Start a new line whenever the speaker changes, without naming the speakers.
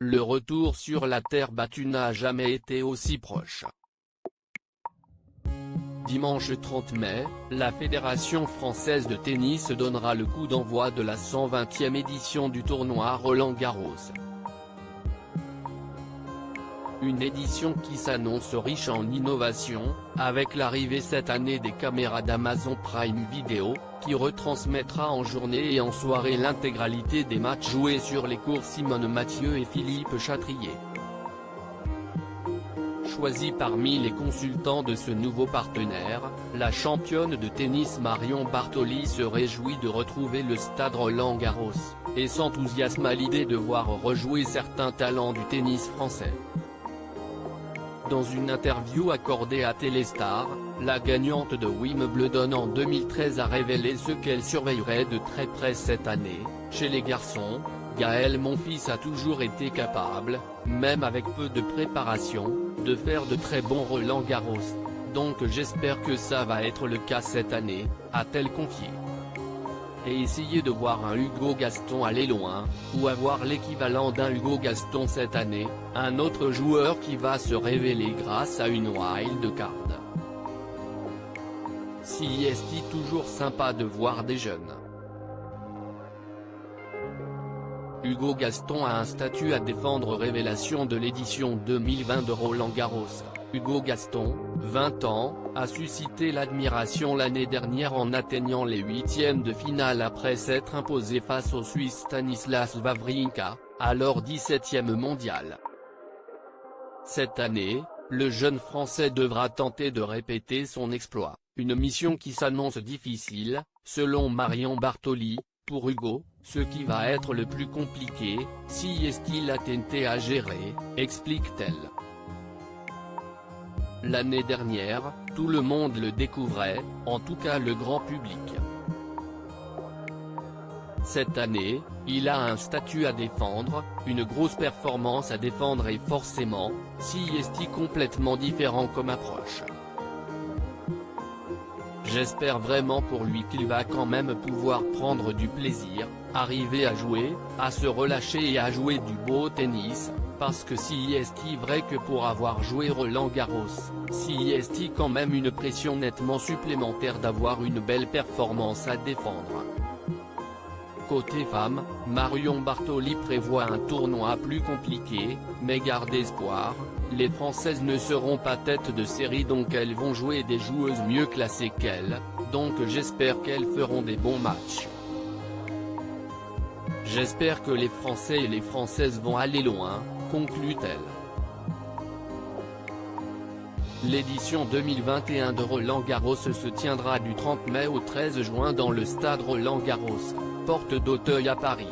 le retour sur la terre battue n'a jamais été aussi proche. Dimanche 30 mai, la Fédération française de tennis donnera le coup d'envoi de la 120e édition du tournoi Roland-Garros. Une édition qui s'annonce riche en innovations, avec l'arrivée cette année des caméras d'Amazon Prime Video, qui retransmettra en journée et en soirée l'intégralité des matchs joués sur les cours Simone Mathieu et Philippe Chatrier. Choisie parmi les consultants de ce nouveau partenaire, la championne de tennis Marion Bartoli se réjouit de retrouver le stade Roland-Garros, et s'enthousiasme à l'idée de voir rejouer certains talents du tennis français. Dans une interview accordée à Téléstar, la gagnante de Wimbledon en 2013 a révélé ce qu'elle surveillerait de très près cette année. Chez les garçons, Gaël Monfils a toujours été capable, même avec peu de préparation, de faire de très bons Roland-Garros. Donc j'espère que ça va être le cas cette année, a-t-elle confié. Et essayer de voir un Hugo Gaston aller loin, ou avoir l'équivalent d'un Hugo Gaston cette année, un autre joueur qui va se révéler grâce à une wild card. Si est toujours sympa de voir des jeunes. Hugo Gaston a un statut à défendre. Révélation de l'édition 2020 de Roland-Garros. Hugo Gaston, 20 ans, a suscité l'admiration l'année dernière en atteignant les huitièmes de finale après s'être imposé face au Suisse Stanislas Wawrinka, alors 17e mondial. Cette année, le jeune Français devra tenter de répéter son exploit, une mission qui s'annonce difficile, selon Marion Bartoli. Pour Hugo, ce qui va être le plus compliqué, si est-il a tenté à gérer, explique-t-elle. L'année dernière, tout le monde le découvrait, en tout cas le grand public. Cette année, il a un statut à défendre, une grosse performance à défendre et forcément, si est-il complètement différent comme approche. J'espère vraiment pour lui qu'il va quand même pouvoir prendre du plaisir, arriver à jouer, à se relâcher et à jouer du beau tennis, parce que si est-il vrai que pour avoir joué Roland-Garros, si est-il quand même une pression nettement supplémentaire d'avoir une belle performance à défendre. Côté femmes, Marion Bartoli prévoit un tournoi plus compliqué, mais garde espoir, les Françaises ne seront pas tête de série donc elles vont jouer des joueuses mieux classées qu'elles, donc j'espère qu'elles feront des bons matchs. J'espère que les Français et les Françaises vont aller loin, conclut-elle. L'édition 2021 de Roland-Garros se tiendra du 30 mai au 13 juin dans le stade Roland-Garros, porte d'Auteuil à Paris.